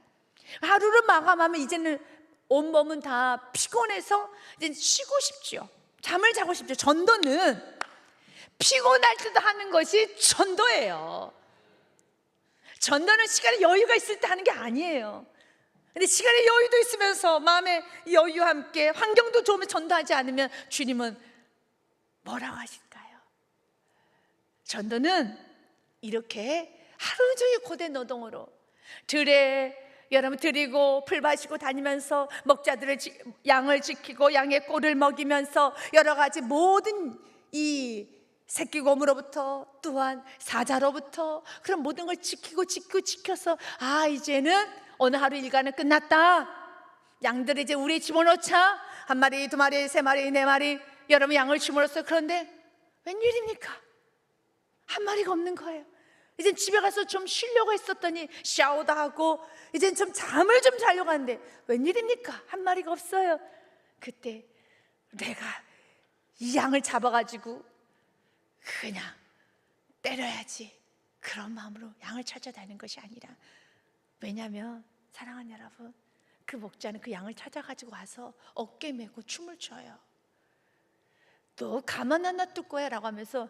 하루를 마감하면 이제는 온몸은 다 피곤해서 이제 쉬고 싶죠. 잠을 자고 싶죠. 전도는 피곤할 때도 하는 것이 전도예요. 전도는 시간에 여유가 있을 때 하는 게 아니에요. 근데 시간에 여유도 있으면서 마음에 여유와 함께 환경도 좋으면 전도하지 않으면 주님은 뭐라고 하실까요? 전도는 이렇게 하루 종일 고된 노동으로 들에 여러분 드리고 풀 마시고 다니면서 목자들의 양을 지키고 양의 꼴을 먹이면서 여러 가지 모든 이 새끼 곰으로부터 또한 사자로부터 그런 모든 걸 지켜서 이제는 오늘 하루 일과는 끝났다. 양들을 이제 우리 집어넣자. 한 마리, 두 마리, 세 마리, 네 마리 여러분 양을 집어넣었어요. 그런데 웬일입니까? 한 마리가 없는 거예요. 이젠 집에 가서 좀 쉬려고 했었더니 샤워도 하고 이젠 좀 잠을 좀 자려고 하는데 웬일입니까? 한 마리가 없어요. 그때 내가 이 양을 잡아가지고 그냥 때려야지, 그런 마음으로 양을 찾아다니는 것이 아니라, 왜냐하면 사랑하는 여러분, 그 목자는 그 양을 찾아가지고 와서 어깨 메고 춤을 춰요. 너 가만 안 놔둘 거야 라고 하면서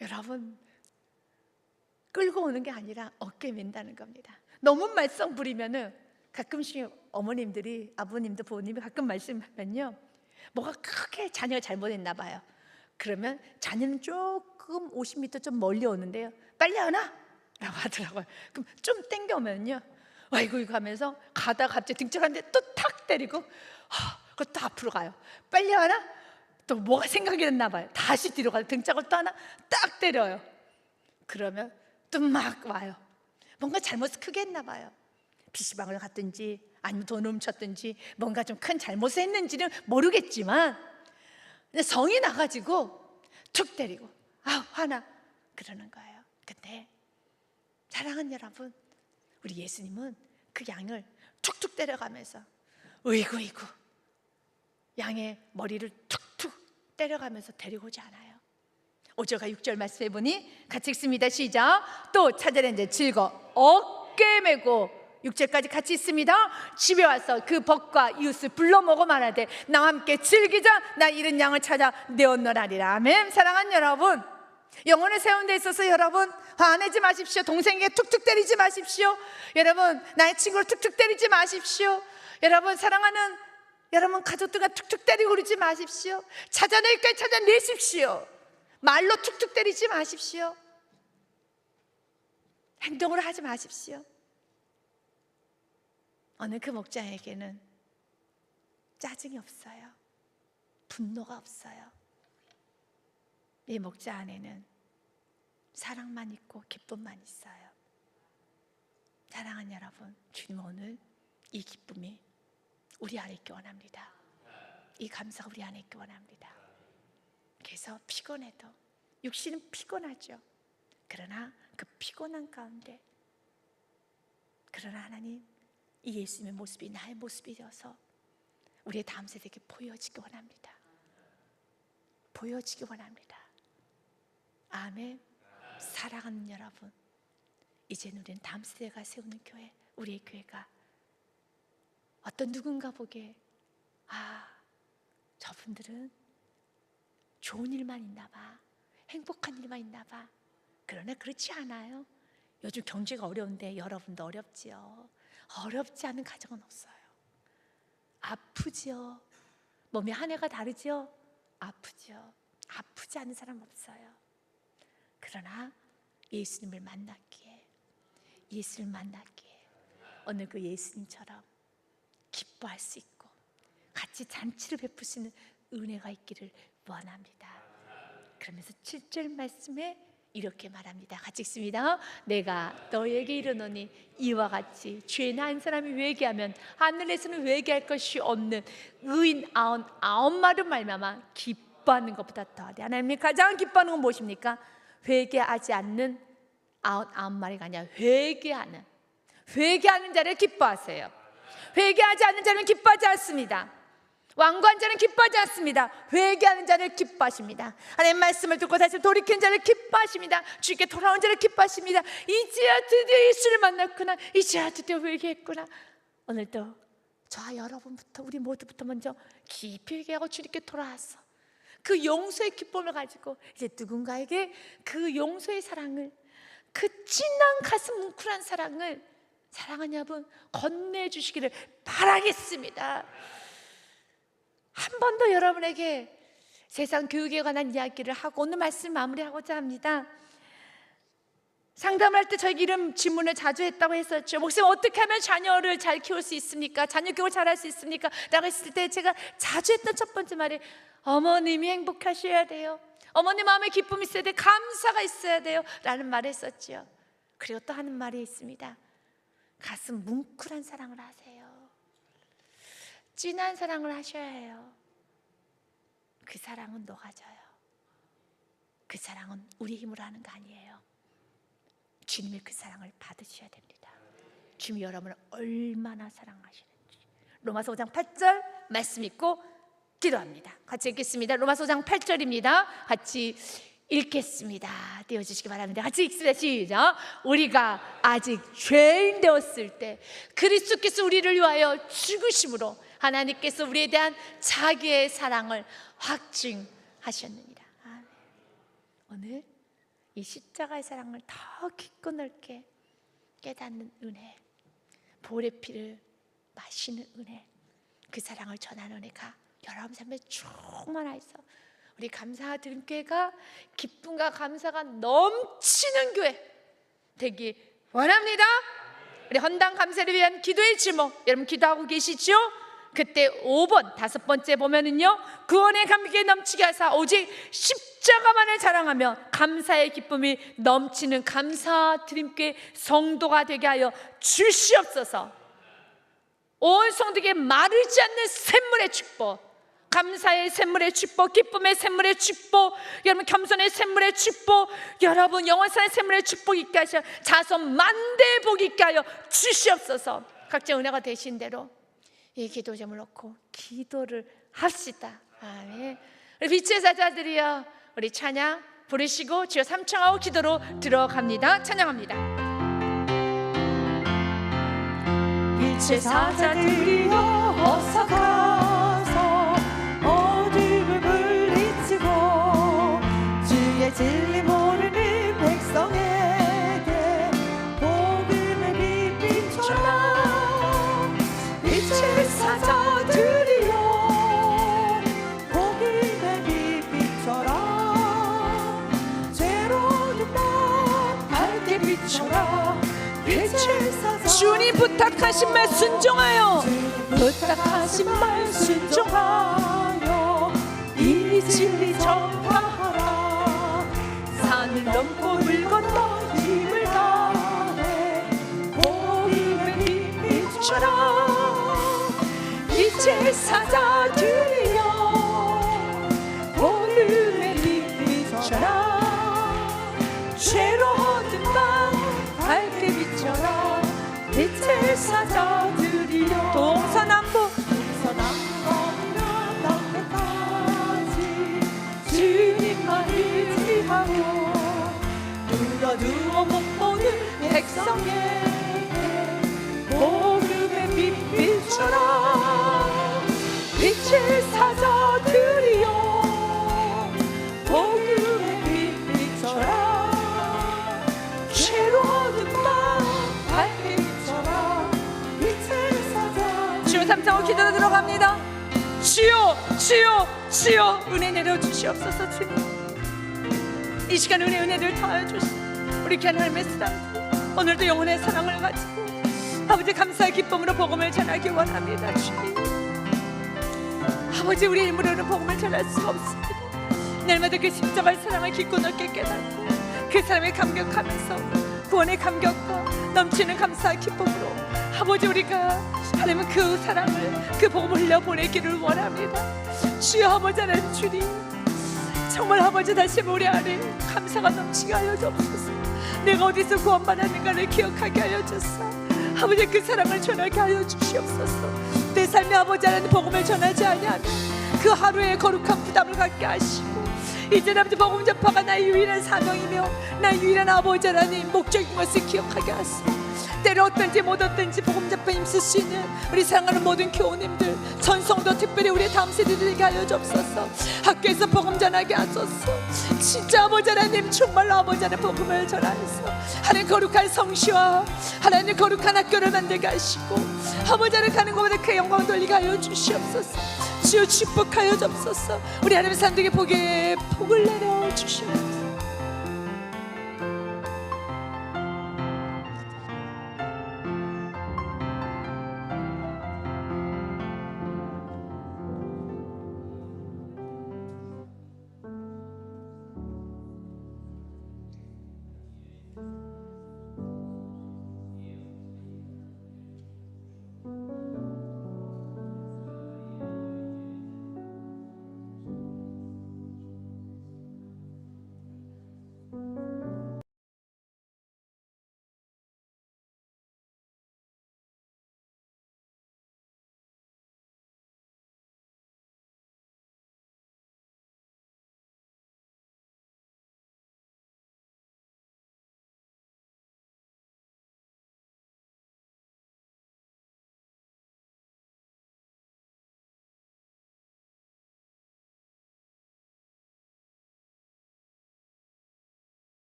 여러분 끌고 오는 게 아니라 어깨 맨다는 겁니다. 너무 말썽 부리면은 가끔씩 어머님들이, 아버님도 부모님이 가끔 말씀하면요, 뭐가 크게 자녀가 잘못했나 봐요. 그러면 자녀는 조금 50m 좀 멀리 오는데요, 빨리 안 와? 라고 하더라고요. 그럼 좀 땡겨오면요, 아이고 이거 하면서 가다가 갑자기 등짝하는데 또 탁 때리고 그것도 앞으로 가요. 빨리 안 와? 또 뭐가 생각이 났나 봐요. 다시 뒤로 가요. 등짝을 또 하나 딱 때려요. 그러면 또 막 와요. 뭔가 잘못을 크게 했나 봐요. PC방을 갔든지 아니면 돈을 훔쳤든지 뭔가 좀 큰 잘못을 했는지는 모르겠지만 성이 나가지고 툭 때리고 화나 그러는 거예요. 근데 사랑하는 여러분, 우리 예수님은 그 양을 툭툭 때려가면서 으이구 양의 머리를 툭툭 때려가면서 데리고 오지 않아요. 5절과 6절 말씀해 보니 같이 읽습니다. 시작. 또 찾아낸 자 즐거 어깨 메고 6절까지 같이 있습니다. 집에 와서 그 벗과 이웃을 불러 모고 말하되 나와 함께 즐기자. 나 잃은 양을 찾아 내었노라리라. 아멘. 사랑하는 여러분, 영혼을 세우는 데 있어서 여러분 화내지 마십시오. 동생에게 툭툭 때리지 마십시오. 여러분 나의 친구를 툭툭 때리지 마십시오. 여러분 사랑하는 여러분 가족들과 툭툭 때리고 그러지 마십시오. 찾아내기까지 찾아내십시오. 말로 툭툭 때리지 마십시오. 행동으로 하지 마십시오. 어느 그 목자에게는 짜증이 없어요. 분노가 없어요. 이 목자 안에는 사랑만 있고 기쁨만 있어요. 사랑하는 여러분, 주님 오늘 이 기쁨이 우리 안에 있기 원합니다. 이 감사가 우리 안에 있기 원합니다. 그래서 피곤해도, 육신은 피곤하죠. 그러나 그 피곤한 가운데, 그러나 하나님, 이 예수님의 모습이 나의 모습이 되어서 우리의 다음 세대에게 보여지기 원합니다. 보여지기 원합니다. 아멘. 사랑하는 여러분, 이제는 우리는 다음 세대가 세우는 교회, 우리의 교회가 어떤 누군가 보기에 저분들은 좋은 일만 있나 봐, 행복한 일만 있나 봐. 그러나 그렇지 않아요. 요즘 경제가 어려운데 여러분도 어렵지요. 어렵지 않은 가정은 없어요. 아프지요. 몸이 한 해가 다르지요. 아프지요. 아프지 않은 사람 없어요. 그러나 예수님을 만났기에, 예수님을 만났기에 오늘 그 예수님처럼 기뻐할 수 있고 같이 잔치를 베푸시는 은혜가 있기를 원합니다. 그러면서 7절 말씀에 이렇게 말합니다. 같이 읽습니다. 내가 너에게 이르노니 이와 같이 죄 난 사람이 회개하면 하늘에서는 회개할 것이 없는 의인 99마로 말미암아 기뻐하는 것보다 더하리. 하나님이 가장 기뻐하는 건 무엇입니까? 회개하지 않는 99마리가 아니라 회개하는 자를 기뻐하세요. 회개하지 않는 자는 기뻐하지 않습니다. 완고한 자는 기뻐하지 않습니다. 회개하는 자를 기뻐하십니다. 하나님의 말씀을 듣고 다시 돌이킨 자를 기뻐하십니다. 주께 돌아온 자를 기뻐하십니다. 이제야 드디어 예수를 만났구나. 이제야 드디어 회개했구나. 오늘도 저와 여러분부터, 우리 모두부터 먼저 깊이 회개하고 주님께 돌아와서 그 용서의 기쁨을 가지고 이제 누군가에게 그 용서의 사랑을, 그 진한 가슴 뭉클한 사랑을, 사랑하는 여러분, 건네주시기를 바라겠습니다. 한 번 더 여러분에게 세상 교육에 관한 이야기를 하고 오늘 말씀 마무리하고자 합니다. 상담할 때 저에게 이런 질문을 자주 했다고 했었죠. 목사님, 어떻게 하면 자녀를 잘 키울 수 있습니까? 자녀 교육을 잘할 수 있습니까? 라고 했을 때 제가 자주 했던 첫 번째 말이 어머님이 행복하셔야 돼요. 어머님 마음에 기쁨이 있어야 돼요. 감사가 있어야 돼요. 라는 말을 했었죠. 그리고 또 하는 말이 있습니다. 가슴 뭉클한 사랑을 하세요. 진한 사랑을 하셔야 해요. 그 사랑은 녹아져요. 그 사랑은 우리 힘으로 하는 거 아니에요. 주님의 그 사랑을 받으셔야 됩니다. 주님이 여러분을 얼마나 사랑하시는지 로마서 5장 8절 말씀 읽고 기도합니다. 같이 읽겠습니다. 로마서 5장 8절입니다. 같이 읽겠습니다. 띄워주시기 바랍니다. 같이 읽습니다. 시작. 우리가 아직 죄인 되었을 때 그리스도께서 우리를 위하여 죽으심으로 하나님께서 우리에 대한 자기의 사랑을 확증하셨느니라. 아멘. 오늘 이 십자가의 사랑을 더 깊고 넓게 깨닫는 은혜, 보혈의 피를 마시는 은혜, 그 사랑을 전하는 은혜가 여러분 삶에 충만하여서 우리 감사드린 교회가 기쁨과 감사가 넘치는 교회 되기 원합니다. 우리 헌당 감사를 위한 기도의 제목 여러분 기도하고 계시죠? 그때 5번 다섯 번째 보면은요, 구원의 감격에 넘치게 하사 오직 십자가만을 자랑하며 감사의 기쁨이 넘치는 감사드림께 성도가 되게 하여 주시옵소서. 온 성도에게 마르지 않는 샘물의 축복, 감사의 샘물의 축복, 기쁨의 샘물의 축복, 여러분 겸손의 샘물의 축복, 여러분 영원사의 샘물의 축복 있게 하셔 자손 만대 복 있게 하여 주시옵소서. 각자 은혜가 되신 대로 이 기도 제목을 놓고 기도를 합시다. 아멘. 우리 빛의 사자들이여, 우리 찬양 부르시고 주여 삼창하고 기도로 들어갑니다. 찬양합니다. 빛의 사자들이여 어서 가서 어둠을 물리치고 주의 진리 모르는 백성에게 복음의 빛 비춰라. 빛의 사자들이여 복음의 빛 비춰라. 죄로운 맘 밝게 비춰라. 빛의 사자 주님 부탁하신 말 순종하여, 부탁하신 말 순종하여 이 진리 전파하라. 산을 넘고 물과 찾아드리려 복음의 빛처럼 죄로 얻은 방 밝게 비춰라 빛을 찾아드리려 동서남북 주님만 의지하고 누워 못 보는 백성에게 복음의 빛처럼 빛을 찾아드리요 복음의 빛처럼 죄로 얻은 방 밝게 비춰라 빛을 찾아 주여 3창호 기도로 들어갑니다. 주여 주여 주여 은혜 내려주시옵소서. 주님 이 시간 은혜를 더하여 주시옵소서. 우리 귀한 하나님의 사랑들 오늘도 영혼의 사랑을 가지고 아버지 감사의 기쁨으로 복음을 전하기 원합니다. 주님 아버지 우리 힘으로는 복음을 전할 수가 없습니다. 날마다 그 십자가의 사랑을 깊고 넓게 깨닫고 그 사랑에 감격하면서 구원의 감격과 넘치는 감사의 기쁨으로 아버지 우리가 하나님은 그 사랑을 그 복음을 흘려보내기를 원합니다. 주여 아버지 하나님 주님 정말 아버지 다시 우리 안에 감사가 넘치게 하여 주옵소서. 내가 어디서 구원받았는가를 기억하게 하여 주소서. 아버지 그 사랑을 전하게 하여 주시옵소서. 내 삶의 아버지 하나님 복음을 전하지 아니하면 그 하루에 거룩한 부담을 갖게 하시고 이제 아버지 복음 전파가 나의 유일한 사명이며 나의 유일한 아버지 하나님 목적인 것을 기억하게 하소서. 때로 어떤지 못 어떤지 복음 전파 힘쓸 수 있는 우리 사랑하는 모든 교우님들 전성도 특별히 우리의 다음 세대들에게 하여 주옵소서. 학교에서 복음 전하게 하소서. 진짜 아버지 하나님 정말로 아버지 하나님 복음을 전하여서 하나님 거룩한 성시와 하나님 거룩한 학교를 만들게 하시고 아버지 하나님 가는 곳마다 그 영광을 돌리게 하여 주시옵소서. 주여 축복하여 주옵소서. 우리 하나님 사람들에게 복의 복을 내려 주시옵소서.